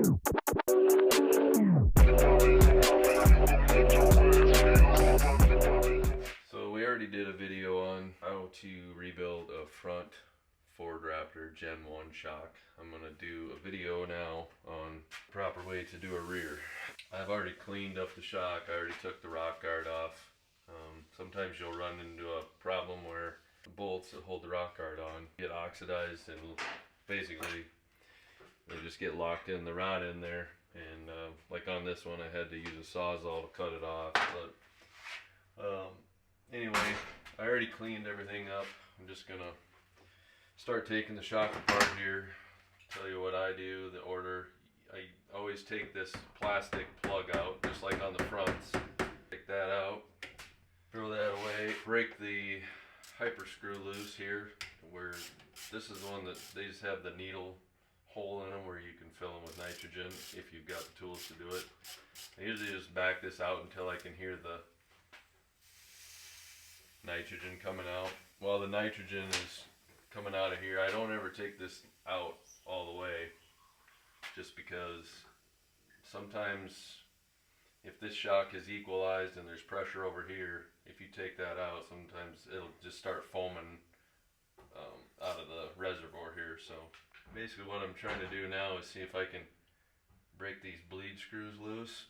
So we already did a video on how to rebuild a front Ford Raptor Gen 1 shock. I'm going to do a video now on the proper way to do a rear. I've already cleaned up the shock. I already took the rock guard off. Sometimes you'll run into a problem where the bolts that hold the rock guard on get oxidized and basically they just get locked in the rod in there. And like on this one, I had to use a Sawzall to cut it off. But anyway, I already cleaned everything up. I'm just gonna start taking the shock apart here. Tell you what I do, the order. I always take this plastic plug out, just like on the fronts. Take that out, throw that away, break the hyper screw loose here, where this is the one that they just have the needle hole in them where you can fill them with nitrogen if you've got the tools to do it. I usually just back this out until I can hear the nitrogen coming out. While the nitrogen is coming out of here, I don't ever take this out all the way, just because sometimes if this shock is equalized and there's pressure over here, if you take that out, sometimes it'll just start foaming out of the reservoir here. So basically what I'm trying to do now is see if I can break these bleed screws loose.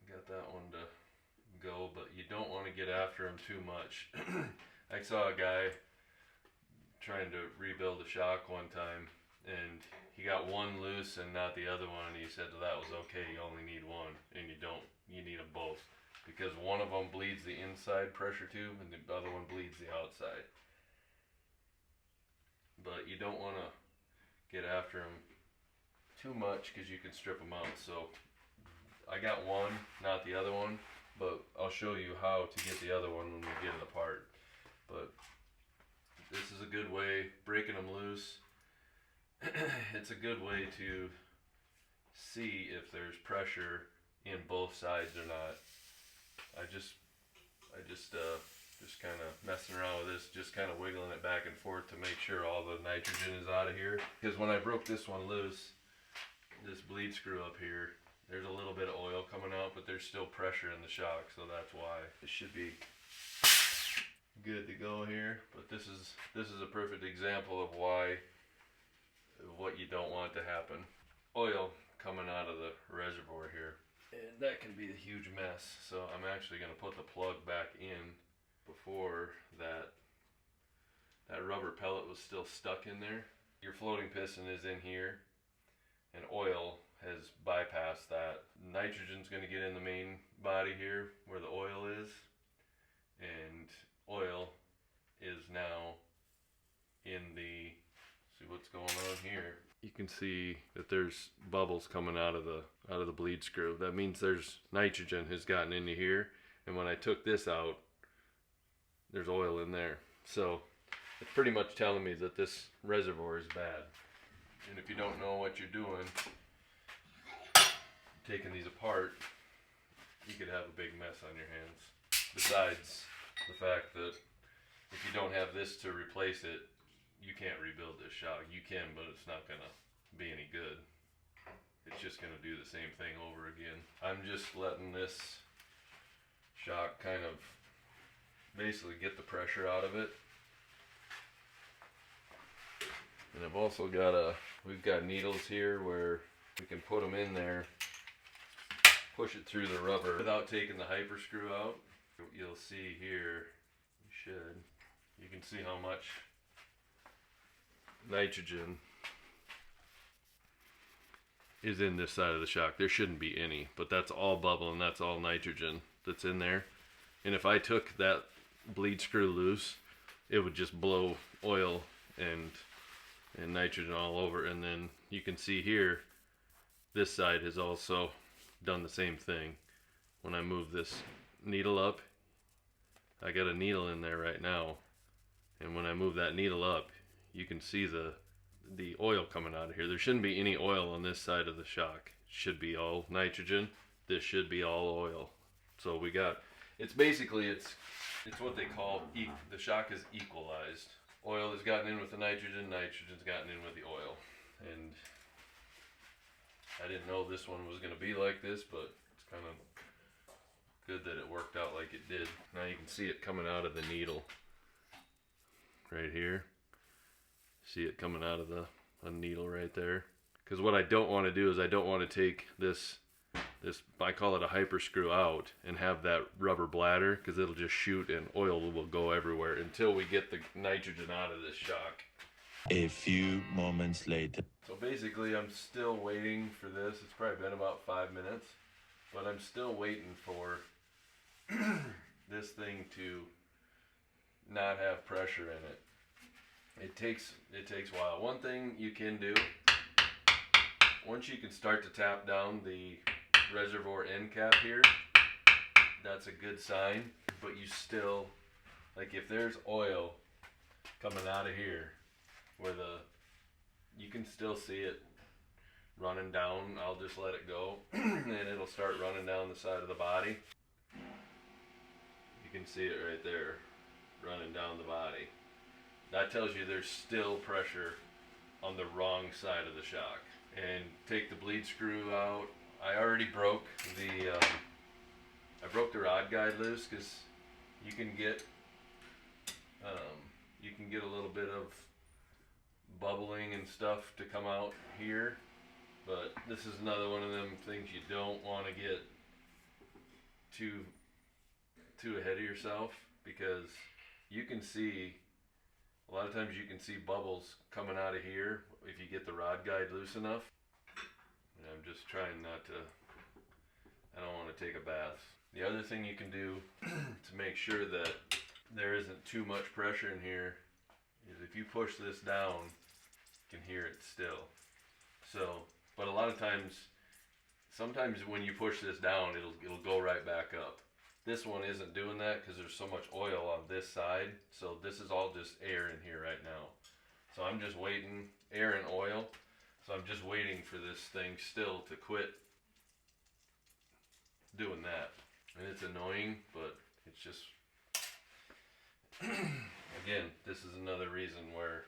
Got that one to go, but you don't want to get after them too much. I saw a guy trying to rebuild a shock one time, and he got one loose and not the other one, and he said that was okay, you only need one, and you need them both, because one of them bleeds the inside pressure tube and the other one bleeds the outside. But you don't want to get after them too much because you can strip them out. So I got one, not the other one, but I'll show you how to get the other one when we get it apart. But this is a good way, breaking them loose. It's a good way to see if there's pressure in both sides or not. I just kind of messing around with this, just kind of wiggling it back and forth to make sure all the nitrogen is out of here. Because when I broke this one loose, this bleed screw up here, there's a little bit of oil coming out, but there's still pressure in the shock, so that's why. It should be good to go here. But this is a perfect example of what you don't want to happen. Oil coming out of the reservoir here, and that can be a huge mess. So I'm actually going to put the plug back in. Before that rubber pellet was still stuck in there. Your floating piston is in here, and oil has bypassed that. Nitrogen's going to get in the main body here where the oil is, and oil is now in the, see what's going on here. You can see that there's bubbles coming out of the bleed screw. That means there's nitrogen has gotten into here, and when I took this out, there's oil in there. So it's pretty much telling me that this reservoir is bad. And if you don't know what you're doing, taking these apart, you could have a big mess on your hands. Besides the fact that if you don't have this to replace it, you can't rebuild this shock. You can, but it's not gonna be any good. It's just gonna do the same thing over again. I'm just letting this shock kind of basically get the pressure out of it. And I've also got we've got needles here where we can put them in there, push it through the rubber without taking the hyper screw out. You'll see here, you can see how much nitrogen is in this side of the shock. There shouldn't be any, but that's all bubble and that's all nitrogen that's in there. And if I took that bleed screw loose, it would just blow oil and nitrogen all over. And then you can see here, this side has also done the same thing. When I move this needle up, I got a needle in there right now, and when I move that needle up, you can see the oil coming out of here. There shouldn't be any oil on this side of the shock. It should be all nitrogen. This should be all oil. So we got, it's basically, it's what they call, the shock is equalized. oil has gotten in with the nitrogen, nitrogen's gotten in with the oil. And I didn't know this one was going to be like this, but it's kind of good that it worked out like it did. Now you can see it coming out of the needle right here. See it coming out of the needle right there. Because what I don't want to do is I don't want to take this, I call it a hyper screw out, and have that rubber bladder, because it'll just shoot and oil will go everywhere until we get the nitrogen out of this shock. A few moments later. So basically I'm still waiting for this. It's probably been about 5 minutes, but I'm still waiting for this thing to not have pressure in it. It takes a while. One thing you can do, once you can start to tap down the reservoir end cap here, that's a good sign. But you still, like if there's oil coming out of here, where you can still see it running down, I'll just let it go and it'll start running down the side of the body. You can see it right there, running down the body. That tells you there's still pressure on the wrong side of the shock. And take the bleed screw out. I already broke the rod guide loose, because you can get a little bit of bubbling and stuff to come out here. But this is another one of them things you don't want to get too ahead of yourself, because you can see, a lot of times you can see bubbles coming out of here if you get the rod guide loose enough. And I'm just trying not to, I don't want to take a bath. The other thing you can do to make sure that there isn't too much pressure in here is if you push this down, you can hear it still. So, but a lot of times, sometimes when you push this down, it'll go right back up. This one isn't doing that because there's so much oil on this side. So this is all just air in here right now. So I'm just waiting, air and oil. So I'm just waiting for this thing still to quit doing that. And it's annoying, but it's just, again, this is another reason where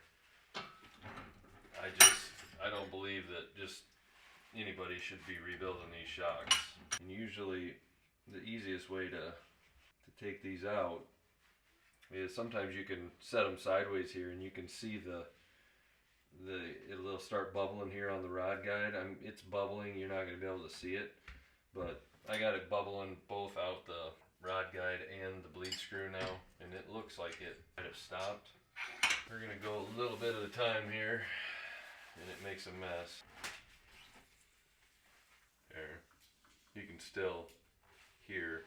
I don't believe that just anybody should be rebuilding these shocks. And usually the easiest way to take these out is sometimes you can set them sideways here and you can see it'll start bubbling here on the rod guide. It's bubbling, you're not going to be able to see it, but I got it bubbling both out the rod guide and the bleed screw now, and it looks like it might have stopped. We're going to go a little bit at a time here, and it makes a mess. There, you can still hear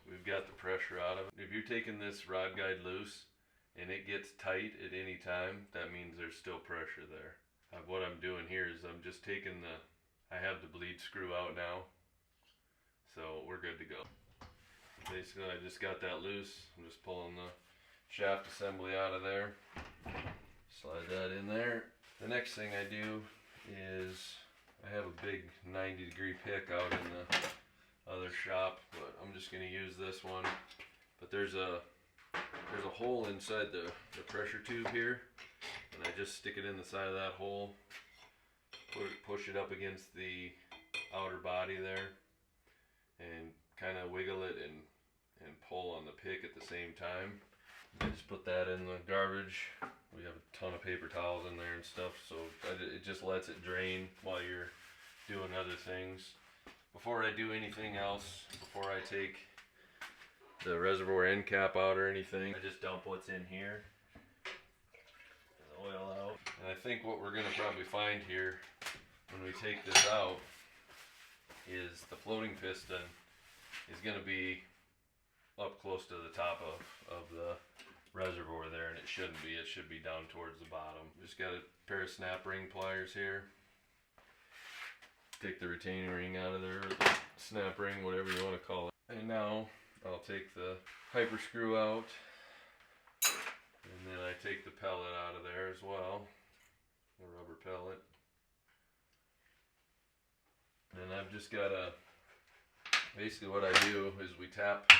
we've got the pressure out of it. If you're taking this rod guide loose and it gets tight at any time, that means there's still pressure there. What I'm doing here is I'm just taking I have the bleed screw out now, so we're good to go. Basically I just got that loose. I'm just pulling the shaft assembly out of there, slide that in there. The next thing I do is I have a big 90-degree pick out in the other shop, but I'm just going to use this one. But there's a hole inside the pressure tube here, and I just stick it in the side of that hole, push it up against the outer body there, and kind of wiggle it and pull on the pick at the same time. I just put that in the garbage. We have a ton of paper towels in there and stuff, so it just lets it drain while you're doing other things. Before I do anything else, before I take the reservoir end cap out or anything, I just dump what's in here, the oil out. And I think what we're going to probably find here when we take this out is the floating piston is going to be up close to the top of the reservoir there, and it shouldn't be. It should be down towards the bottom. Just got a pair of snap ring pliers here. Take the retaining ring out of there, or the snap ring, whatever you want to call it. And now I'll take the hyper screw out, and then I take the pellet out of there as well, the rubber pellet. And I've just got basically what I do is we tap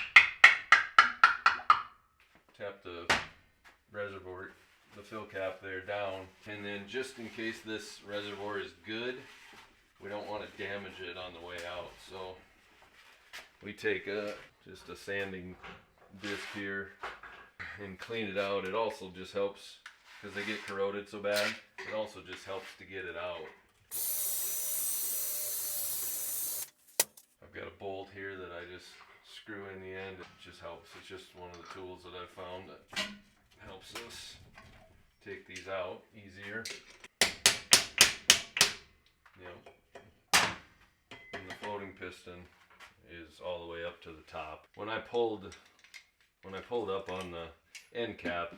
the reservoir, the fill cap there down. And then just in case this reservoir is good, we don't want to damage it on the way out. So we take just a sanding disc here and clean it out. It also just helps, because they get corroded so bad, it also just helps to get it out. I've got a bolt here that I just screw in the end. It just helps. It's just one of the tools that I've found that helps us take these out easier. And the floating piston is all the way up to the top. When I pulled up on the end cap,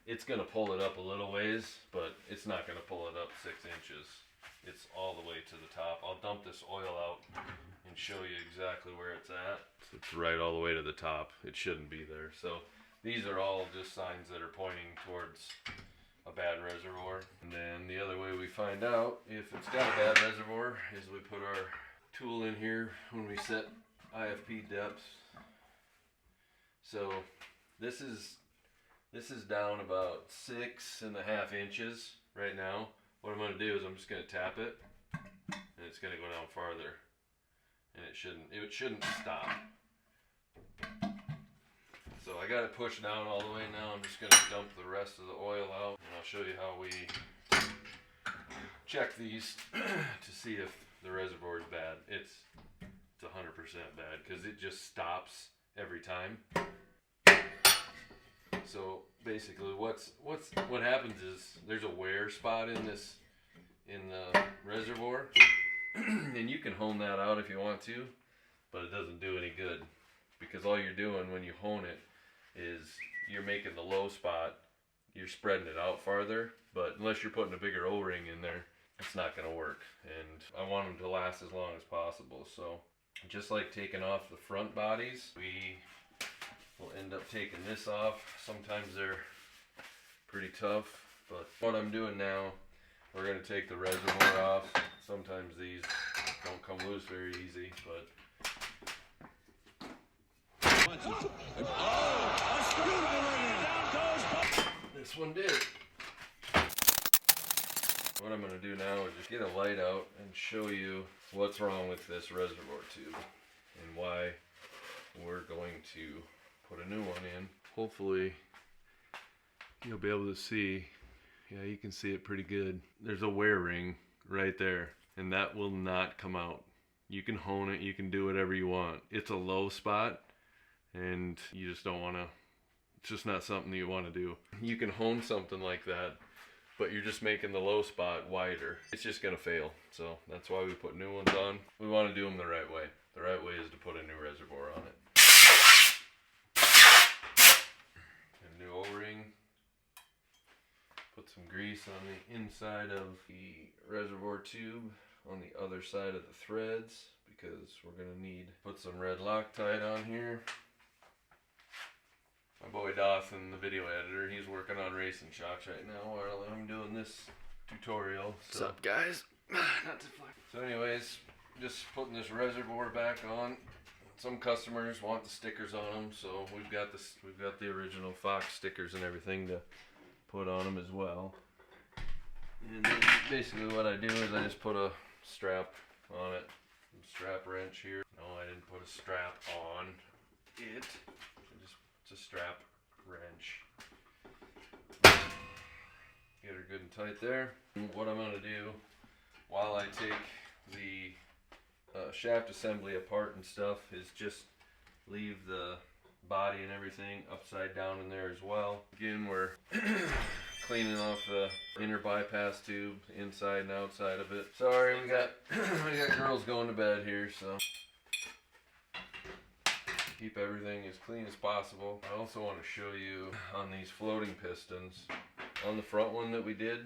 it's gonna pull it up a little ways, but it's not gonna pull it up 6 inches. It's all the way to the top. I'll dump this oil out and show you exactly where it's at. It's right all the way to the top. It shouldn't be there. So these are all just signs that are pointing towards a bad reservoir. And then the other way we find out if it's got a bad reservoir is we put our tool in here when we set IFP depths. So this is down about 6.5 inches right now. What I'm going to do is I'm just going to tap it, and it's going to go down farther, and it shouldn't stop. So I got it pushed down all the way now. I'm just going to dump the rest of the oil out, and I'll show you how we check these to see if the reservoir is bad. It's 100% bad because it just stops every time. So basically what happens is there's a wear spot in the reservoir, and you can hone that out if you want to, but it doesn't do any good, because all you're doing when you hone it is you're making the low spot, you're spreading it out farther, but unless you're putting a bigger O-ring in there, it's not going to work. And I want them to last as long as possible. So just like taking off the front bodies, we'll end up taking this off. Sometimes they're pretty tough, but what I'm doing now, we're going to take the reservoir off. Sometimes these don't come loose very easy, but this one did. What I'm going to do now is just get a light out and show you what's wrong with this reservoir tube and why we're going to put a new one in. Hopefully you'll be able to see. Yeah, you can see it pretty good. There's a wear ring right there, and that will not come out. You can hone it, you can do whatever you want. It's a low spot, and you just don't want to, it's just not something you want to do. You can hone something like that, but you're just making the low spot wider. It's just going to fail. So that's why we put new ones on. We want to do them the right way. The right way is to put a new reservoir on it. A new O-ring. Put some grease on the inside of the reservoir tube on the other side of the threads, because we're going to need put some red Loctite on here. My boy Dawson, the video editor, he's working on racing shocks right now while I'm doing this tutorial. So. What's up, guys? Not too far. So anyways, just putting this reservoir back on. Some customers want the stickers on them, so we've got the original Fox stickers and everything to put on them as well. And then basically what I do is I just put a strap on it, some strap wrench here. No, I didn't put a strap on it. It's a strap wrench. Get her good and tight there. And what I'm going to do while I take the shaft assembly apart and stuff is just leave the body and everything upside down in there as well. Again, we're cleaning off the inner bypass tube, inside and outside of it. Sorry, we got girls going to bed here, so keep everything as clean as possible. I also want to show you on these floating pistons. On the front one that we did,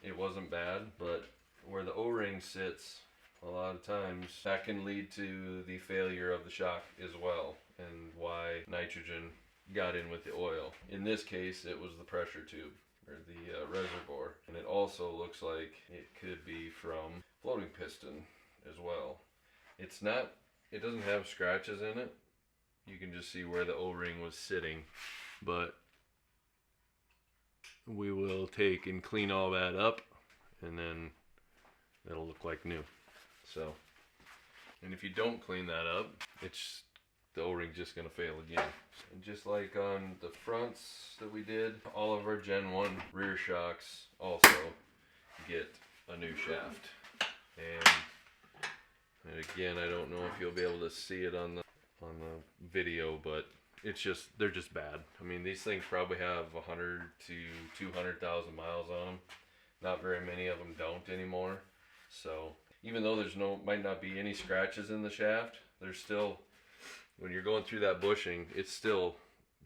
it wasn't bad, but where the O-ring sits, a lot of times that can lead to the failure of the shock as well, and why nitrogen got in with the oil. In this case, it was the pressure tube, or the reservoir, and it also looks like it could be from floating piston as well. It doesn't have scratches in it. You can just see where the O-ring was sitting, but we will take and clean all that up, and then it'll look like new. So, and if you don't clean that up, it's the O-ring's just gonna fail again. And just like on the fronts that we did, all of our Gen 1 rear shocks also get a new shaft. And again, I don't know if you'll be able to see it on the video, but it's just, they're just bad. I mean, these things probably have 100 to 200,000 miles on them. Not very many of them don't anymore. So even though there's might not be any scratches in the shaft, there's still, when you're going through that bushing, it's still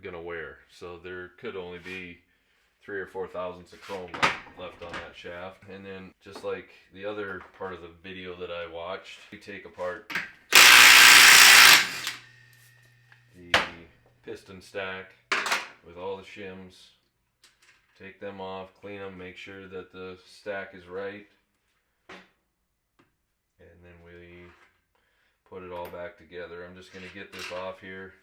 gonna wear. So there could only be 3 or 4 thousandths of chrome left on that shaft. And then just like the other part of the video that I watched, we take apart the piston stack with all the shims, take them off, clean them, make sure that the stack is right, and then we put it all back together. I'm just going to get this off here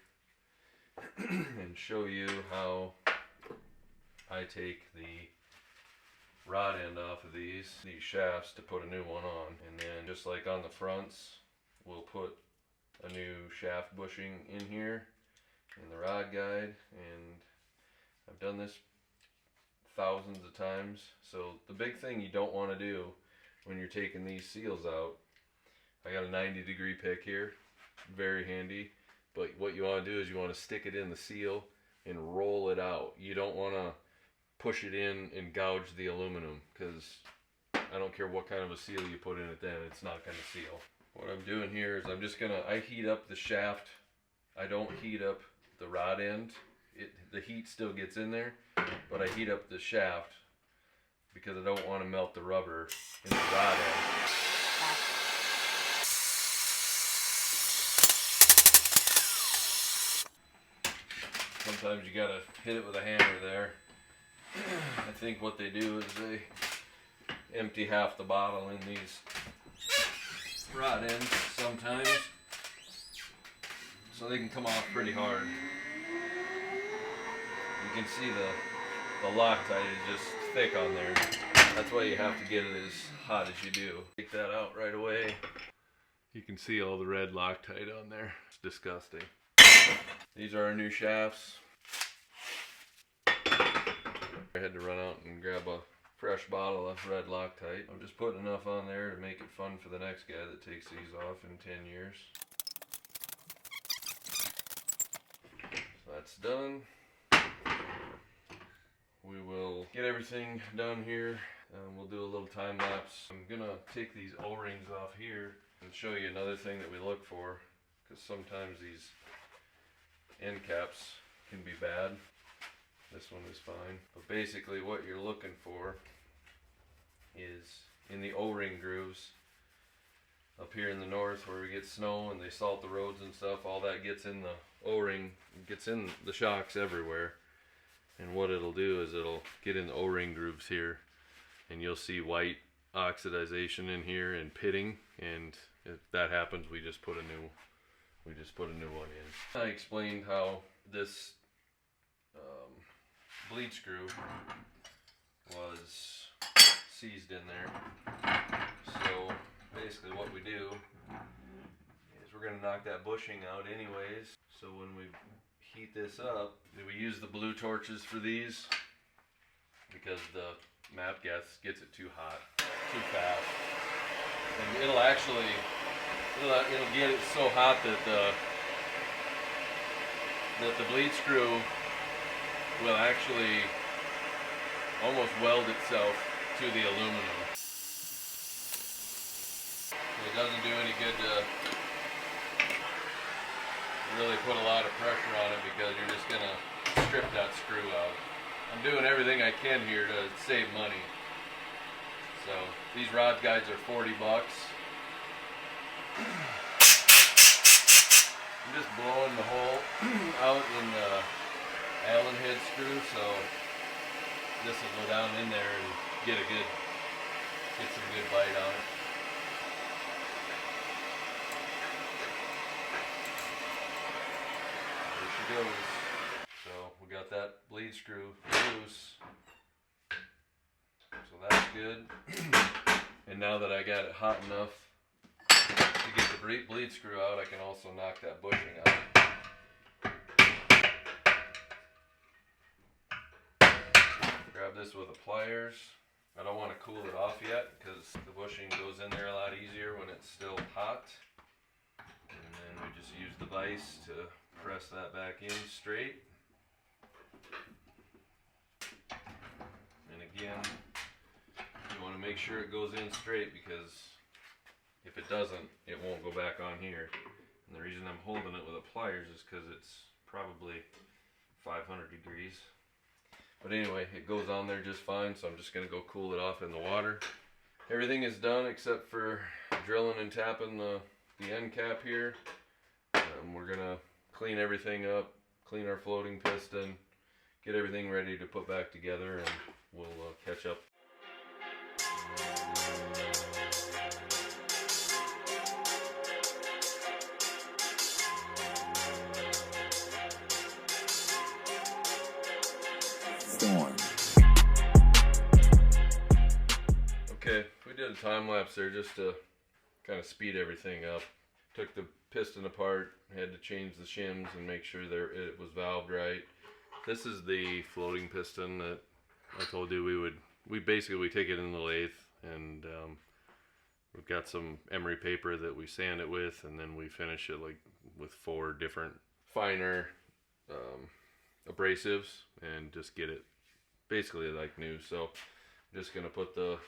and show you how I take the rod end off of these shafts to put a new one on. And then just like on the fronts, we'll put a new shaft bushing in here in the rod guide, and I've done this thousands of times. So the big thing you don't want to do when you're taking these seals out, I got a 90-degree pick here, very handy, but what you want to do is you want to stick it in the seal and roll it out. You don't want to push it in and gouge the aluminum, because I don't care what kind of a seal you put in it then, it's not going to seal. What I'm doing here is I heat up the shaft. I don't heat up the rod end. The heat still gets in there, but I heat up the shaft because I don't want to melt the rubber in the rod end. Sometimes you gotta hit it with a hammer there. I think what they do is they empty half the bottle in these rod ends sometimes, so they can come off pretty hard. You can see the Loctite is just thick on there. That's why you have to get it as hot as you do. Take that out right away. You can see all the red Loctite on there. It's disgusting. These are our new shafts. I had to run out and grab a fresh bottle of red Loctite. I'm just putting enough on there to make it fun for the next guy that takes these off in 10 years. So that's done. We will get everything done here. We'll do a little time lapse. I'm gonna take these O-rings off here and show you another thing that we look for, because sometimes these end caps can be bad. This one is fine. But basically what you're looking for is in the O-ring grooves up here in the north where we get snow and they salt the roads and stuff, all that gets in the O-ring, gets in the shocks everywhere. And what it'll do is it'll get in the O-ring grooves here, and you'll see white oxidization in here and pitting, and if that happens, we just put a new one in. I explained how this bleed screw was seized in there. So basically what we do is we're going to knock that bushing out anyways. So when we heat this up, we use the blue torches for these because the map gas gets it too hot, too fast. And it'll get it so hot that the bleed screw will actually almost weld itself to the aluminum. It doesn't do any good to really put a lot of pressure on it because you're just gonna strip that screw out. I'm doing everything I can here to save money. So these rod guides are 40 bucks. I'm just blowing the hole out in the Allen head screw, so this will go down in there and get some good bite on it. There she goes. So we got that bleed screw loose. good. And now that I got it hot enough to get the bleed screw out, I can also knock that bushing out. Grab this with the pliers. I don't want to cool it off yet because the bushing goes in there a lot easier when it's still hot. And then we just use the vise to press that back in straight. And again, you want to make sure it goes in straight, because if it doesn't, it won't go back on here. And the reason I'm holding it with the pliers is because it's probably 500 degrees. But anyway, it goes on there just fine, so I'm just going to go cool it off in the water. Everything is done except for drilling and tapping the end cap here. We're going to clean everything up, clean our floating piston, get everything ready to put back together, and we'll catch up. Okay, we did a time lapse there just to kind of speed everything up. Took the piston apart, had to change the shims and make sure it was valved right. This is the floating piston that I told you we basically take it in the lathe, and we've got some emery paper that we sand it with, and then we finish it like with 4 different finer abrasives and just get it basically like new. So I'm just gonna put the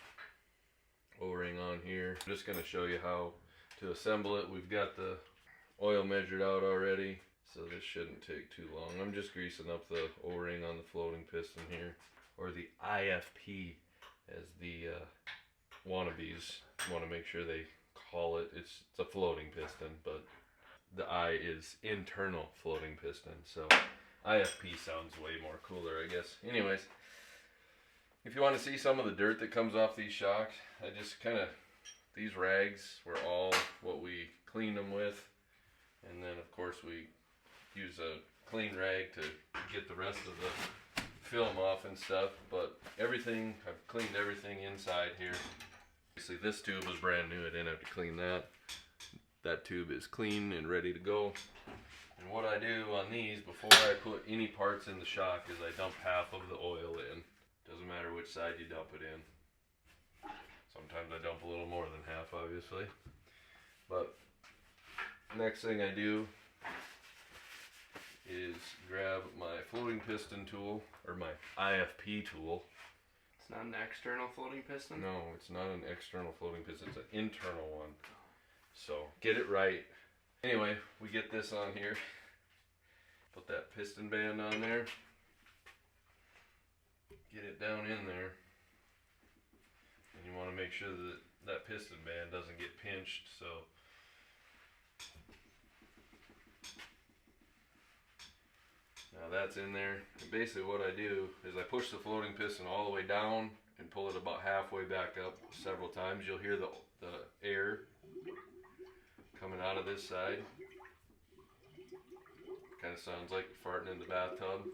O-ring on here. I'm just gonna show you how to assemble it. We've got the oil measured out already, so this shouldn't take too long. I'm just greasing up the O-ring on the floating piston here, or the IFP as the wannabes want to make sure they call it. It's a floating piston, but the I is internal floating piston, so IFP sounds way more cooler, I guess. Anyways, if you want to see some of the dirt that comes off these shocks, I just these rags were all what we cleaned them with, and then of course we use a clean rag to get the rest of the film off and stuff. But everything, I've cleaned everything inside here. Obviously this tube was brand new, I didn't have to clean that. That tube is clean and ready to go. And what I do on these before I put any parts in the shock is I dump half of the oil in. Doesn't matter which side you dump it in. Sometimes I dump a little more than half, obviously. But next thing I do is grab my floating piston tool, or my IFP tool. It's not an external floating piston? No, it's not an external floating piston, it's an internal one. So get it right. Anyway, we get this on here. Put that piston band on there. Get it down in there. And you want to make sure that that piston band doesn't get pinched, so now that's in there. And basically what I do is I push the floating piston all the way down and pull it about halfway back up several times. You'll hear the air coming out of this side. Kind of sounds like farting in the bathtub.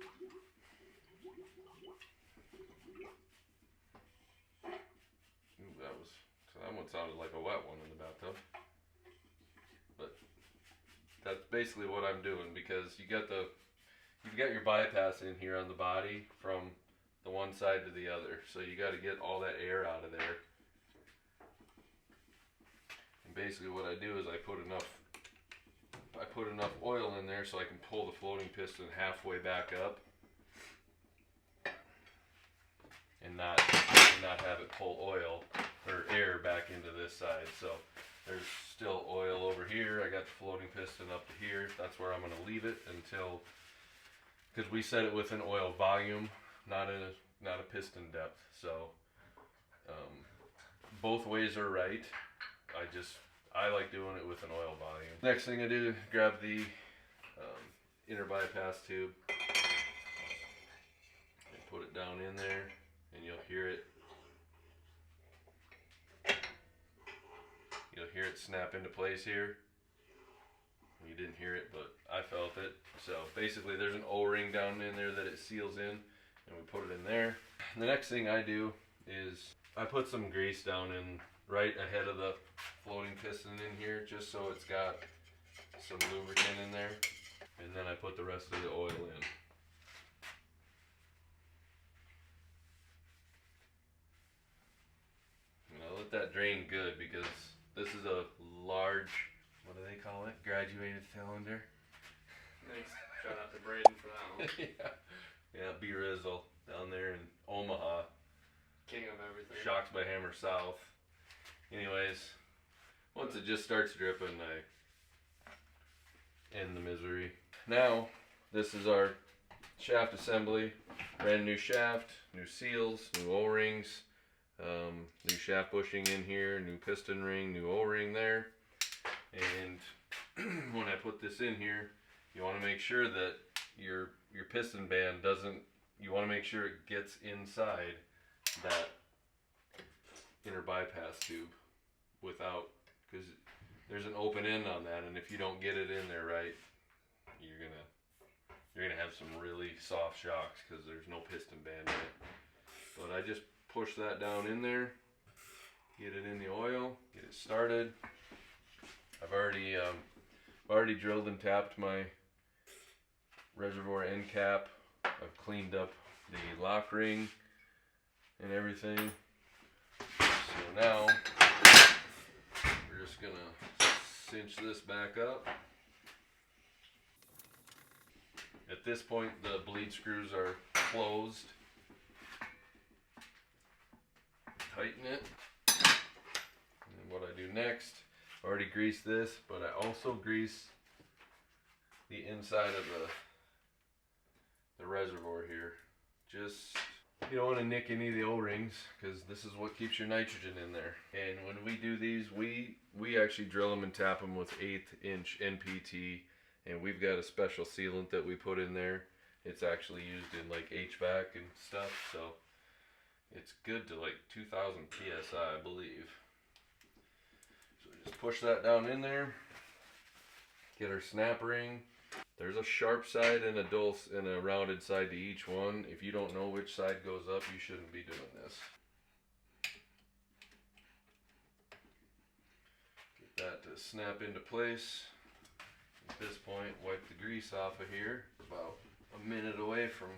That one sounded like a wet one in the bathtub. But that's basically what I'm doing, because you've got your bypass in here on the body from the one side to the other. So you got to get all that air out of there. And basically what I do is I put enough oil in there so I can pull the floating piston halfway back up and not have it pull oil or air back into this side. So there's still oil over here. I got the floating piston up to here. That's where I'm going to leave it until, because we set it with an oil volume, not a piston depth. So both ways are right. I like doing it with an oil volume. Next thing I do, grab the inner bypass tube and put it down in there, and you'll hear it. You'll hear it snap into place here. You didn't hear it, but I felt it. So basically there's an O-ring down in there that it seals in, and we put it in there. And the next thing I do is I put some grease down in right ahead of the floating piston in here, just so it's got some lubricant in there, and then I put the rest of the oil in. And I let that drain good, because this is a large, what do they call it? Graduated cylinder. Thanks. Shout out to Braden for that one. Yeah, B-Rizzle down there in Omaha. King of everything. Shocks by Hammer South. Anyways, once it just starts dripping, I end the misery. Now, this is our shaft assembly. Brand new shaft, new seals, new O-rings, new shaft bushing in here, new piston ring, new O-ring there. And when I put this in here, you want to make sure that your piston band doesn't, you want to make sure it gets inside that inner bypass tube without, because there's an open end on that, and if you don't get it in there right, you're gonna have some really soft shocks because there's no piston band in it. But I just push that down in there, get it in the oil, get it started. I've already drilled and tapped my reservoir end cap. I've cleaned up the lock ring and everything. So now we're just gonna cinch this back up. At this point, the bleed screws are closed. Tighten it. And what I do next, I already greased this, but I also grease the inside of the reservoir here. Just, you don't want to nick any of the O-rings, because this is what keeps your nitrogen in there. And when we do these, we actually drill them and tap them with 1/8 inch NPT, and we've got a special sealant that we put in there. It's actually used in like HVAC and stuff, so it's good to like 2000 PSI, I believe. So just push that down in there, get our snap ring. There's a sharp side and a dull and a rounded side to each one. If you don't know which side goes up, you shouldn't be doing this. Get that to snap into place. At this point, wipe the grease off of here. About a minute away from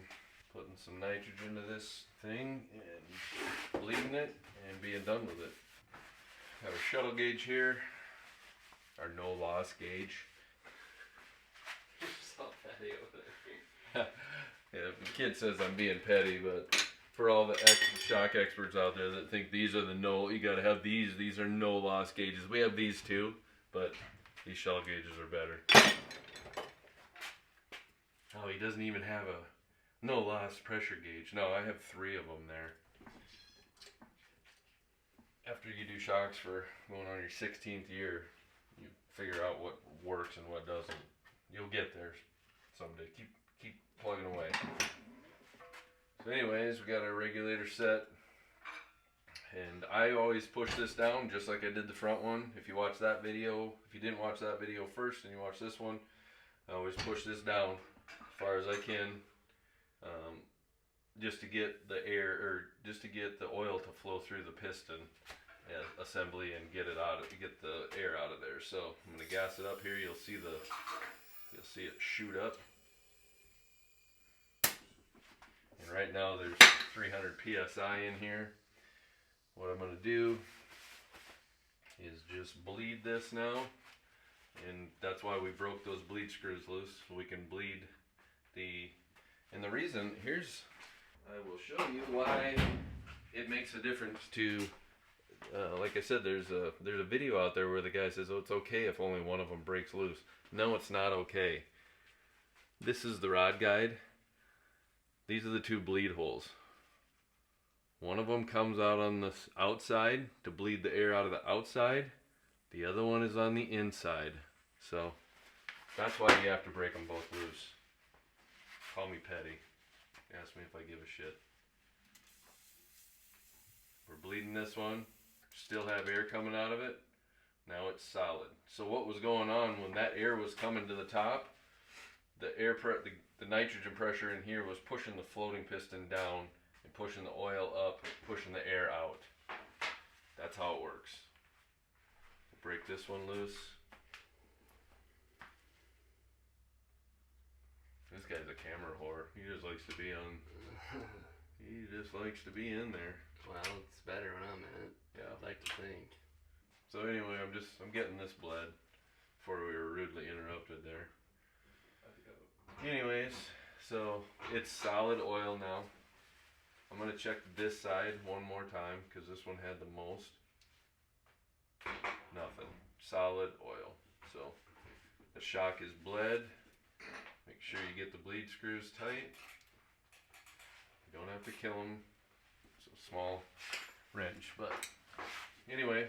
putting some nitrogen to this thing and bleeding it and being done with it. Have a shuttle gauge here, our no loss gauge. Yeah, the kid says I'm being petty, but for all the shock experts out there that think these are the you gotta have these are no loss gauges. We have these too, but these shell gauges are better. Oh, he doesn't even have a no loss pressure gauge. No, I have 3 of them there. After you do shocks for going on your 16th year, you figure out what works and what doesn't. You'll get there someday. Keep plugging away. So anyways, we got our regulator set. And I always push this down just like I did the front one. If you watch that video, if you didn't watch that video first and you watch this one, I always push this down as far as I can, just to get the air, or just to get the oil to flow through the piston assembly and get the air out of there. So I'm gonna gas it up here. You'll see it shoot up. And right now there's 300 PSI in here. What I'm going to do is just bleed this now, and that's why we broke those bleed screws loose, so we can bleed and the reason, I will show you why it makes a difference to, like I said, there's a video out there where the guy says, oh, it's okay if only one of them breaks loose. No, it's not okay. This is the rod guide. These are the 2 bleed holes. One of them comes out on the outside to bleed the air out of the outside. The other one is on the inside. So that's why you have to break them both loose. Call me petty. Ask me if I give a shit. We're bleeding this one. Still have air coming out of it. Now it's solid. So what was going on when that air was coming to the top, the nitrogen pressure in here was pushing the floating piston down and pushing the oil up, pushing the air out. That's how it works. Break this one loose. This guy's a camera whore. He just likes to be on. He just likes to be in there. Well, it's better when I'm in it. Yeah. I'd like to think. So anyway, I'm getting this bled before we were rudely interrupted there. Anyways, so it's solid oil now. I'm gonna check this side one more time because this one had the most. Nothing. Solid oil. So the shock is bled. Make sure you get the bleed screws tight. You don't have to kill them. It's a small wrench, but anyway,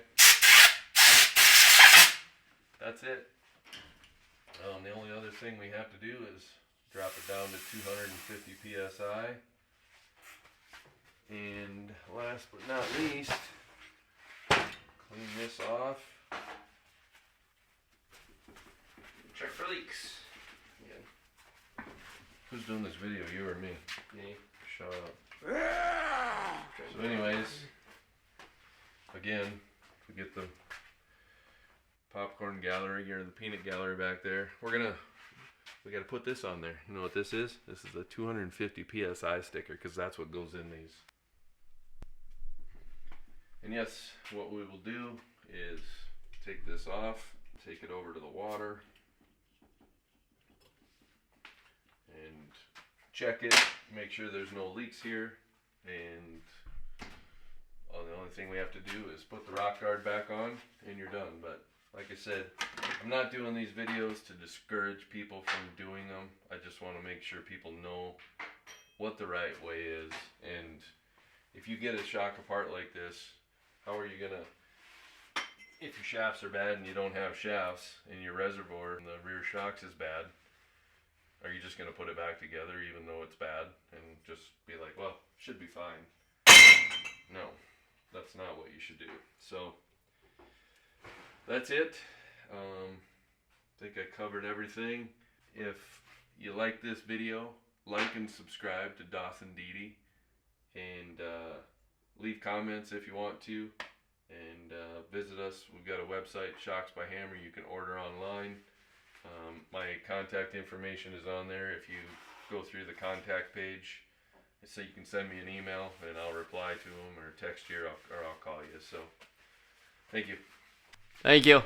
that's it. The only other thing we have to do is drop it down to 250 psi. And last but not least, clean this off. Check for leaks. Again. Who's doing this video, you or me? Me. Shut up. So anyways, again, we get the popcorn gallery or the peanut gallery back there. We gotta put this on there. You know what this is? This is a 250 psi sticker because that's what goes in these. And yes, what we will do is take this off, take it over to the water, and check it, make sure there's no leaks here, and the only thing we have to do is put the rock guard back on and you're done. But like I said, I'm not doing these videos to discourage people from doing them. I just want to make sure people know what the right way is. And if you get a shock apart like this, how are you gonna, if your shafts are bad and you don't have shafts and your reservoir and the rear shocks is bad, are you just gonna put it back together even though it's bad and just be like, well, should be fine? No, that's not what you should do. So that's it. I think I covered everything. If you like this video, like and subscribe to Dawson Deedy, and leave comments if you want to, and visit us. We've got a website, Shocks by Hammer. You can order online. My contact information is on there. If you go through the contact page, so you can send me an email and I'll reply to them, or text you, or I'll call you. So thank you. Thank you.